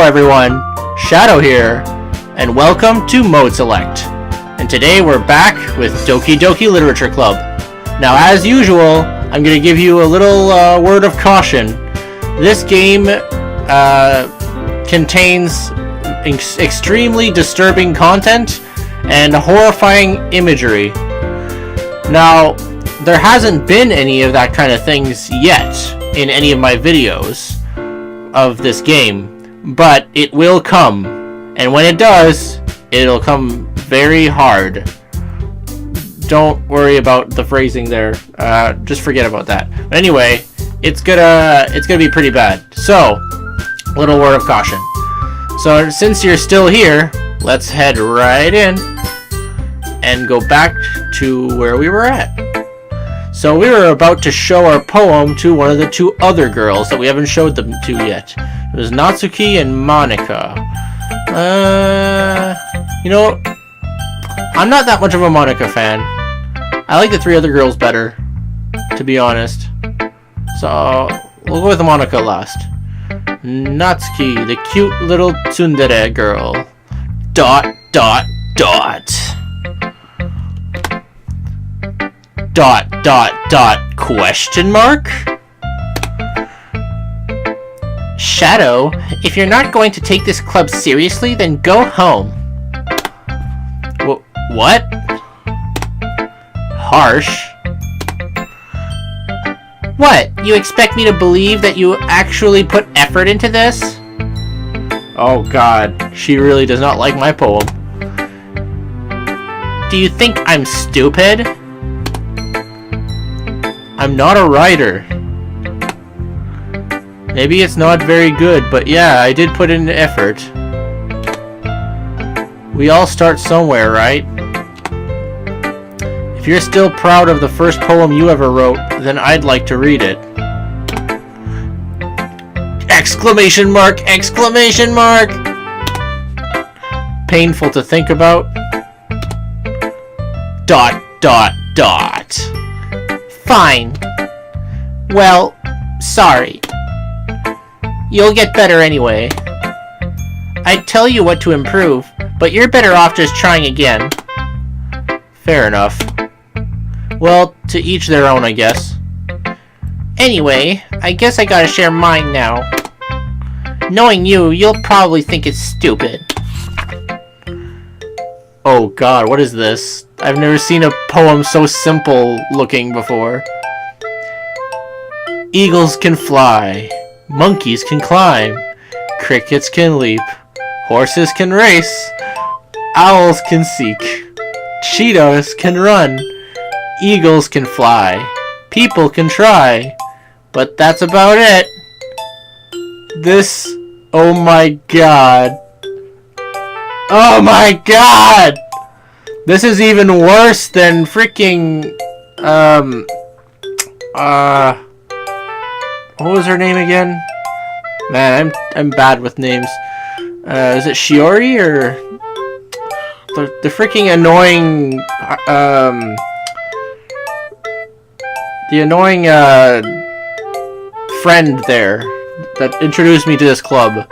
everyone, Shadow here, and welcome to Mode Select. And today we're back with Doki Doki Literature Club. Now, as usual, I'm going to give you a little word of caution. This game contains extremely disturbing content and horrifying imagery. Now, there hasn't been any of that kind of things yet in any of my videos of this game. But it will come, and when it does, it'll come very hard. Don't worry about the phrasing there. Just forget about that. But anyway, it's gonna be pretty bad. So, little word of caution. So since you're still here, let's head right in and go back to where we were at. So we were about to show our poem to one of the two other girls that we haven't showed them to yet. It was Natsuki and Monika. You know, I'm not that much of a Monika fan. I like the three other girls better, to be honest. So, we'll go with Monika last. Natsuki, the cute little tsundere girl. ... question mark? Shadow, if you're not going to take this club seriously, then go home. What? Harsh. What? You expect me to believe that you actually put effort into this? Oh god, she really does not like my poem. Do you think I'm stupid? I'm not a writer. Maybe it's not very good, but yeah, I did put in effort. We all start somewhere, right? If you're still proud of the first poem you ever wrote, then I'd like to read it. Exclamation mark! Exclamation mark! Painful to think about. ... Fine. Well, sorry. You'll get better anyway. I'd tell you what to improve, but you're better off just trying again. Fair enough. Well, to each their own, I guess. Anyway, I guess I gotta share mine now. Knowing you, you'll probably think it's stupid. Oh god, what is this? I've never seen a poem so simple looking before. Eagles can fly. Monkeys can climb. Crickets can leap. Horses can race. Owls can seek. Cheetahs can run. Eagles can fly. People can try. But that's about it. This... oh my god. Oh my god! This is even worse than freaking... what was her name again? Man, I'm bad with names. Is it Shiori or the freaking annoying the annoying friend there that introduced me to this club?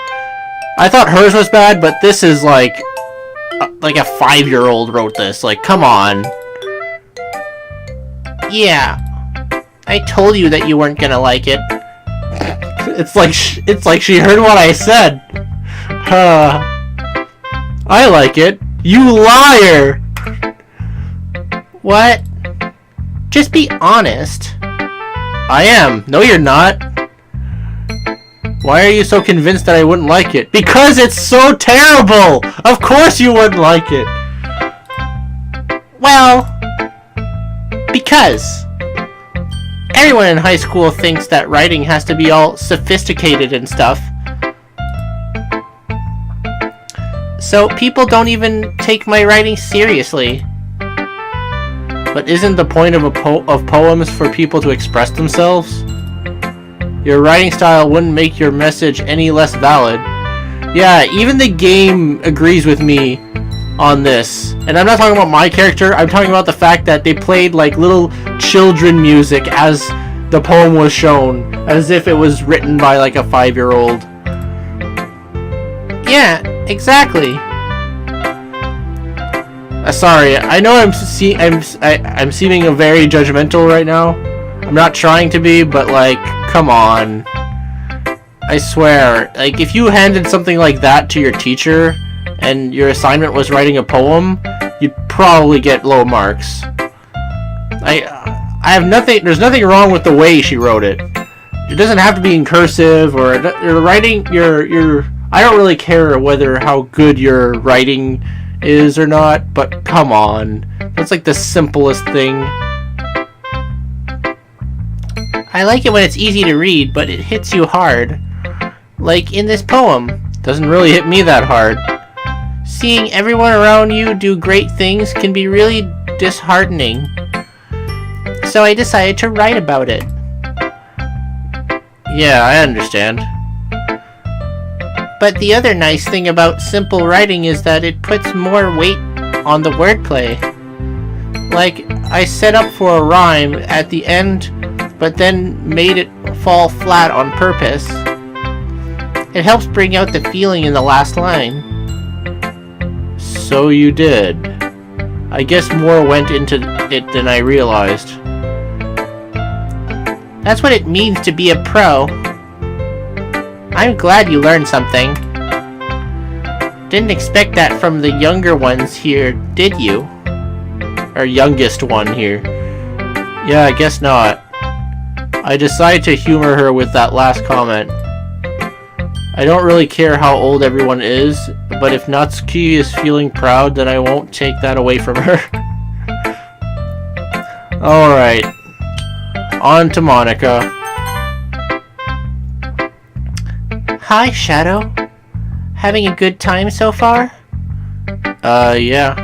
I thought hers was bad, but this is like a 5-year-old wrote this. Like, come on. Yeah, I told you that you weren't gonna like it. It's like she heard what I said. I like it. You liar! What? Just be honest. I am. No, you're not. Why are you so convinced that I wouldn't like it? Because it's so terrible! Of course you wouldn't like it! Well... because... everyone in high school thinks that writing has to be all sophisticated and stuff. So people don't even take my writing seriously. But isn't the point of poems for people to express themselves? Your writing style wouldn't make your message any less valid. Yeah, even the game agrees with me on this. And I'm not talking about my character, I'm talking about the fact that they played like little children music as the poem was shown, as if it was written by like a 5-year-old. Yeah, exactly. Sorry, I know I'm seeming very judgmental right now. I'm not trying to be, but like, come on. I swear, like, if you handed something like that to your teacher and your assignment was writing a poem, you'd probably get low marks. I have nothing. There's nothing wrong with the way she wrote it. It doesn't have to be in cursive or your writing. Your I don't really care whether how good your writing is or not, but come on, that's like the simplest thing. I like it when it's easy to read, but it hits you hard. Like in this poem, doesn't really hit me that hard. Seeing everyone around you do great things can be really disheartening. So I decided to write about it. Yeah, I understand. But the other nice thing about simple writing is that it puts more weight on the wordplay. Like, I set up for a rhyme at the end, but then made it fall flat on purpose. It helps bring out the feeling in the last line. So you did. I guess more went into it than I realized. That's what it means to be a pro. I'm glad you learned something. Didn't expect that from the younger ones here, did you? Or youngest one here. Yeah, I guess not. I decided to humor her with that last comment. I don't really care how old everyone is, but if Natsuki is feeling proud, then I won't take that away from her. Alright. On to Monica. Hi, Shadow. Having a good time so far? Yeah.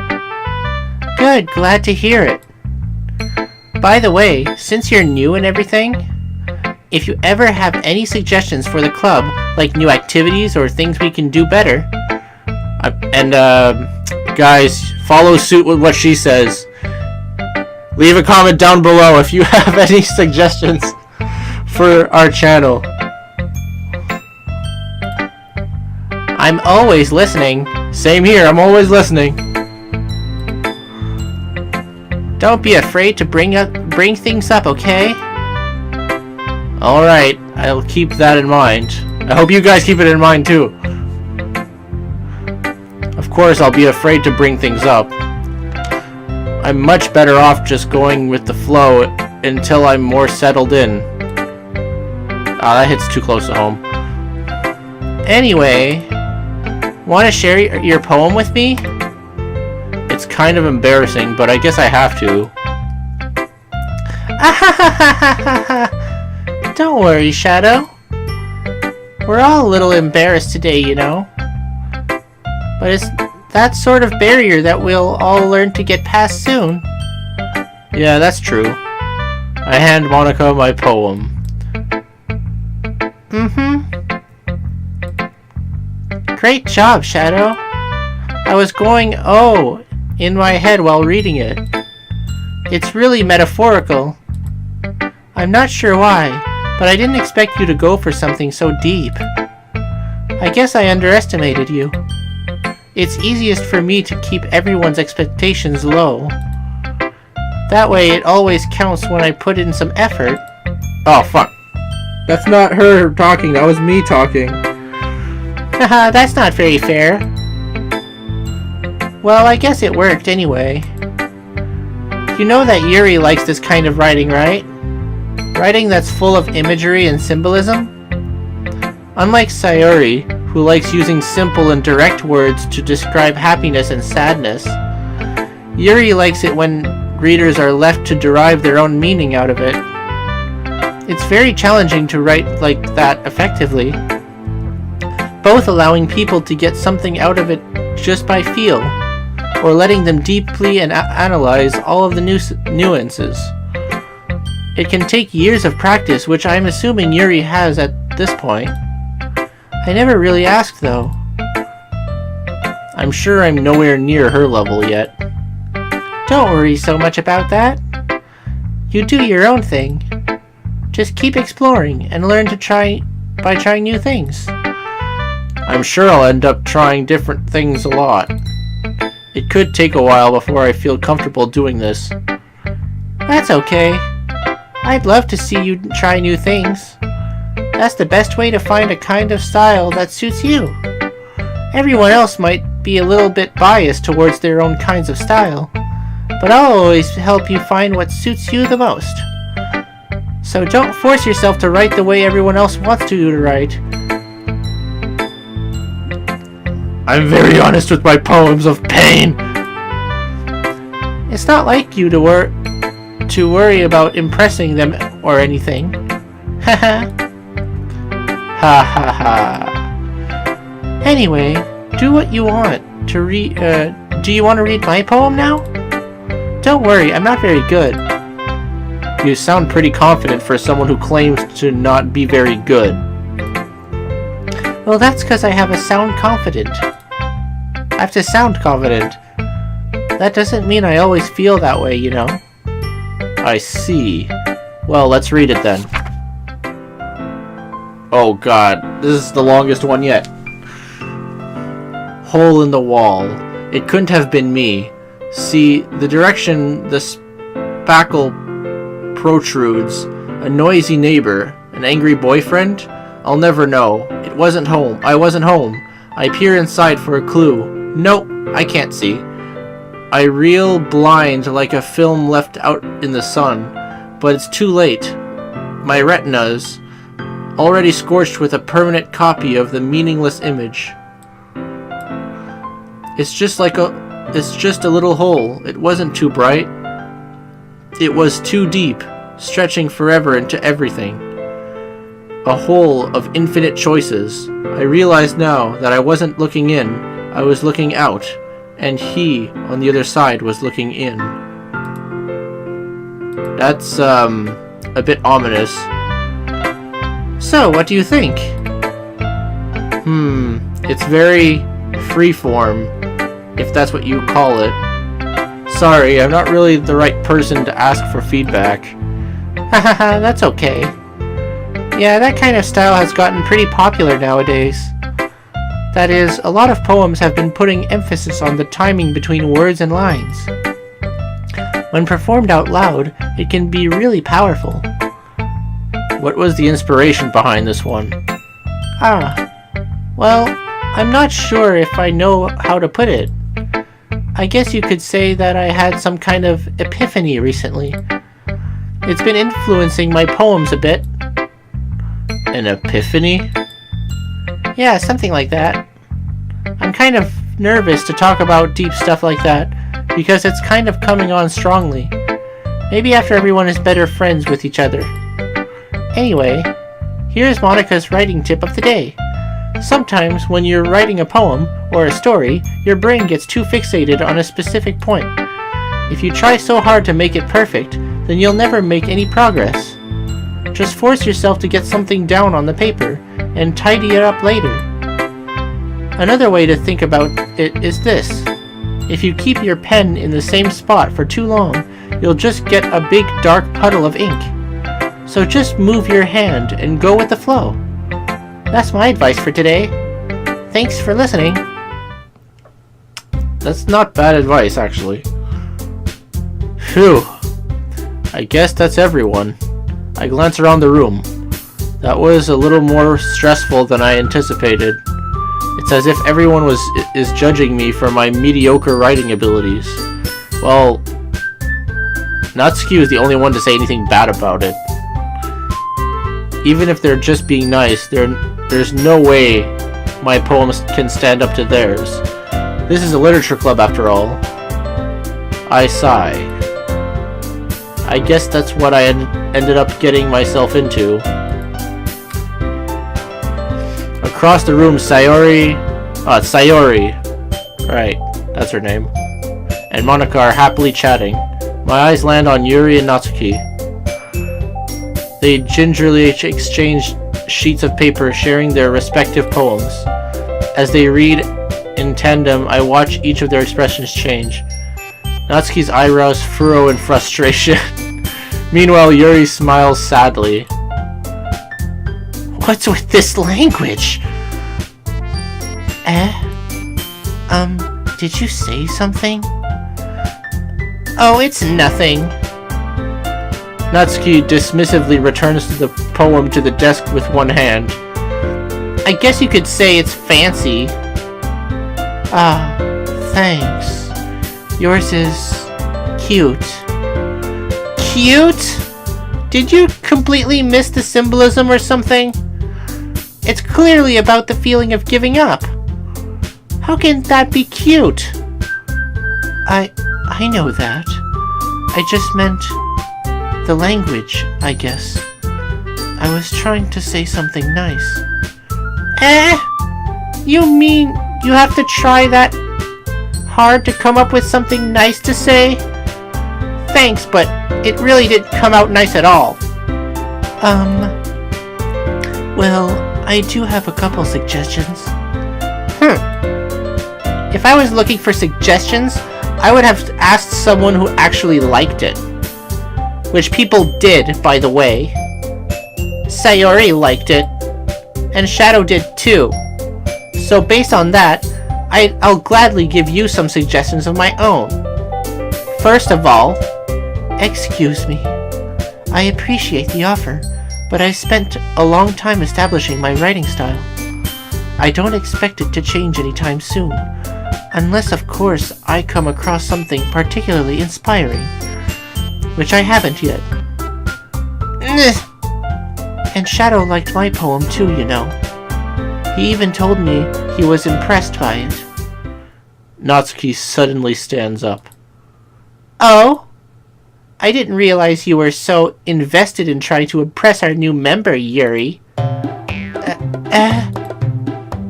Good, glad to hear it. By the way, since you're new and everything, if you ever have any suggestions for the club, like new activities or things we can do better, guys, follow suit with what she says. Leave a comment down below if you have any suggestions for our channel. I'm always listening. Same here, I'm always listening. Don't be afraid to bring things up, okay? Alright, I'll keep that in mind. I hope you guys keep it in mind too. Of course, I'll be afraid to bring things up. I'm much better off just going with the flow until I'm more settled in. Ah, that hits too close to home. Anyway, want to share your poem with me? It's kind of embarrassing, but I guess I have to. Don't worry, Shadow. We're all a little embarrassed today, you know. But it's that sort of barrier that we'll all learn to get past soon. Yeah, that's true. I hand Monica my poem. Great job, Shadow. I was going oh in my head while reading it. It's really metaphorical. I'm not sure why, but I didn't expect you to go for something so deep. I guess I underestimated you. It's easiest for me to keep everyone's expectations low. That way it always counts when I put in some effort. Oh, fuck. That's not her talking, that was me talking. Haha, that's not very fair. Well, I guess it worked anyway. You know that Yuri likes this kind of writing, right? Writing that's full of imagery and symbolism? Unlike Sayori, who likes using simple and direct words to describe happiness and sadness, Yuri likes it when readers are left to derive their own meaning out of it. It's very challenging to write like that effectively, both allowing people to get something out of it just by feel, or letting them deeply analyze all of the nuances. It can take years of practice, which I'm assuming Yuri has at this point. I never really asked, though. I'm sure I'm nowhere near her level yet. Don't worry so much about that. You do your own thing. Just keep exploring and learn to try by trying new things. I'm sure I'll end up trying different things a lot. It could take a while before I feel comfortable doing this. That's okay. I'd love to see you try new things. That's the best way to find a kind of style that suits you. Everyone else might be a little bit biased towards their own kinds of style, but I'll always help you find what suits you the most. So don't force yourself to write the way everyone else wants you to write. I'm very honest with my poems of pain. It's not like you to worry about impressing them or anything. Haha. Ha ha ha. Anyway, do what you want to read. Do you want to read my poem now? Don't worry, I'm not very good. You sound pretty confident for someone who claims to not be very good. Well, that's because I have a sound confident. I have to sound confident. That doesn't mean I always feel that way, you know. I see. Well, let's read it then. Oh god, this is the longest one yet. Hole in the wall. It couldn't have been me. See, the direction the spackle protrudes, a noisy neighbor, an angry boyfriend? I'll never know. It wasn't home. I wasn't home. I peer inside for a clue. Nope, I can't see. I reel blind like a film left out in the sun, but it's too late. My retinas, already scorched with a permanent copy of the meaningless image. It's just a little hole. It wasn't too bright. It was too deep, stretching forever into everything. A hole of infinite choices. I realize now that I wasn't looking in, I was looking out, and he, on the other side, was looking in. That's, a bit ominous. So, what do you think? It's very freeform, if that's what you call it. Sorry, I'm not really the right person to ask for feedback. Hahaha, that's okay. Yeah, that kind of style has gotten pretty popular nowadays. That is, a lot of poems have been putting emphasis on the timing between words and lines. When performed out loud, it can be really powerful. What was the inspiration behind this one? Well, I'm not sure if I know how to put it. I guess you could say that I had some kind of epiphany recently. It's been influencing my poems a bit. An epiphany? Yeah, something like that. I'm kind of nervous to talk about deep stuff like that, because it's kind of coming on strongly. Maybe after everyone is better friends with each other. Anyway, here's Monica's writing tip of the day. Sometimes when you're writing a poem or a story, your brain gets too fixated on a specific point. If you try so hard to make it perfect, then you'll never make any progress. Just force yourself to get something down on the paper and tidy it up later. Another way to think about it is this. If you keep your pen in the same spot for too long, you'll just get a big dark puddle of ink. So just move your hand and go with the flow. That's my advice for today. Thanks for listening. That's not bad advice, actually. Phew. I guess that's everyone. I glance around the room. That was a little more stressful than I anticipated. It's as if everyone is judging me for my mediocre writing abilities. Well, Natsuki was the only one to say anything bad about it. Even if they're just being nice, there's no way my poems can stand up to theirs. This is a literature club after all. I sigh. I guess that's what I ended up getting myself into. Across the room, Sayori, right, that's her name, and Monica are happily chatting. My eyes land on Yuri and Natsuki. They gingerly exchange sheets of paper, sharing their respective poems. As they read in tandem, I watch each of their expressions change. Natsuki's eyebrows furrow in frustration. Meanwhile, Yuri smiles sadly. What's with this language? Did you say something? Oh, it's nothing. Natsuki dismissively returns the poem to the desk with one hand. I guess you could say it's fancy. Ah, thanks. Yours is cute. Cute? Did you completely miss the symbolism or something? It's clearly about the feeling of giving up. How can that be cute? I know that. I just meant the language, I guess. I was trying to say something nice. You mean you have to try that hard to come up with something nice to say? Thanks, but it really didn't come out nice at all. Well, I do have a couple suggestions. If I was looking for suggestions, I would have asked someone who actually liked it. Which people did, by the way. Sayori liked it, and Shadow did too. So based on that, I'll gladly give you some suggestions of my own. First of all, excuse me. I appreciate the offer, but I spent a long time establishing my writing style. I don't expect it to change anytime soon, unless of course I come across something particularly inspiring, which I haven't yet. And Shadow liked my poem too, you know. He even told me he was impressed by it. Natsuki suddenly stands up. Oh? I didn't realize you were so invested in trying to impress our new member, Yuri.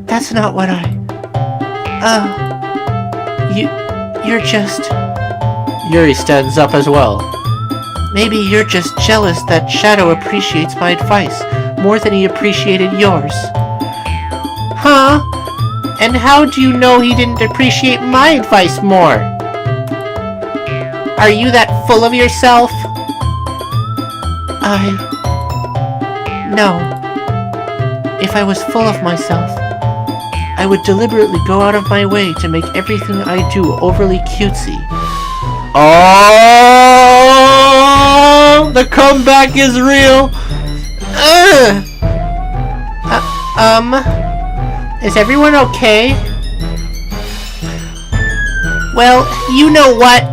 That's not what you're just... Yuri stands up as well. Maybe you're just jealous that Shadow appreciates my advice more than he appreciated yours. Huh? And how do you know he didn't appreciate my advice more? Are you that full of yourself? No. If I was full of myself, I would deliberately go out of my way to make everything I do overly cutesy. Oh, the comeback is real. Is everyone okay? Well, you know what?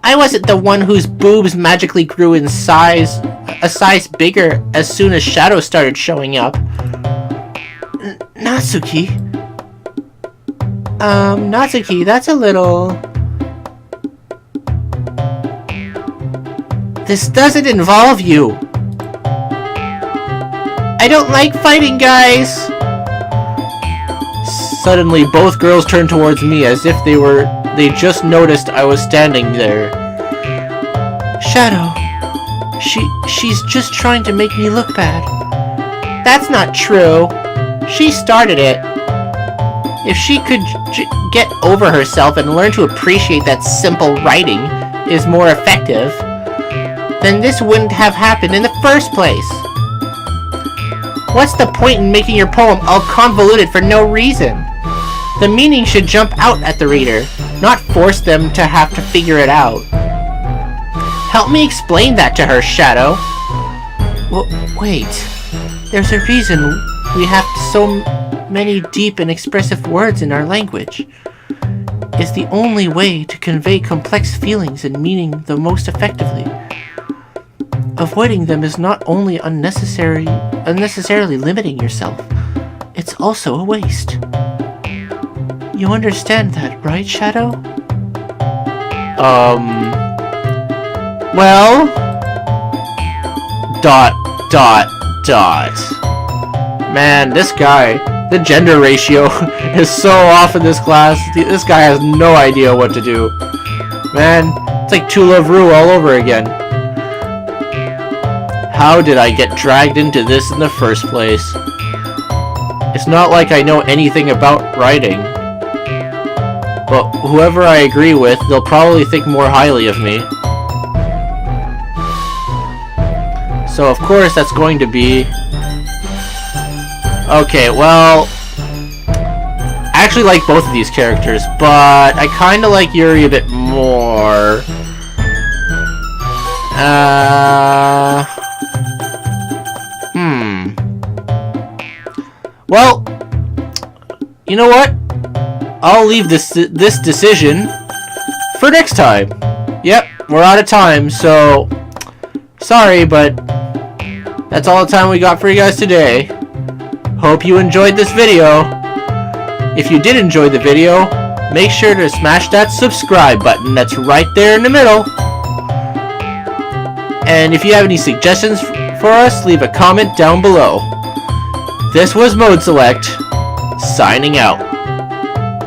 I wasn't the one whose boobs magically grew in size, a size bigger as soon as Shadow started showing up. Natsuki? Natsuki, that's a little... This doesn't involve you. I don't like fighting, guys. Suddenly, both girls turn towards me as if they just noticed I was standing there. Shadow, she's just trying to make me look bad. That's not true. She started it. If she could get over herself and learn to appreciate that simple writing is more effective, then this wouldn't have happened in the first place. What's the point in making your poem all convoluted for no reason? The meaning should jump out at the reader, not force them to have to figure it out. Help me explain that to her, Shadow. Wait. There's a reason we have so many deep and expressive words in our language. It's the only way to convey complex feelings and meaning the most effectively. Avoiding them is not only unnecessarily limiting yourself, it's also a waste. You understand that, right, Shadow? Well... ... Man, this guy, the gender ratio is so off in this class. This guy has no idea what to do. Man, it's like To Love Ru all over again. How did I get dragged into this in the first place? It's not like I know anything about writing. But whoever I agree with, they'll probably think more highly of me. So of course that's going to be... Okay, well... actually like both of these characters, but I kind of like Yuri a bit more. Well, you know what? I'll leave this decision for next time. Yep, we're out of time, so sorry, but that's all the time we got for you guys today. Hope you enjoyed this video. If you did enjoy the video, make sure to smash that subscribe button that's right there in the middle. And if you have any suggestions for us, leave a comment down below. This was Mode Select, signing out.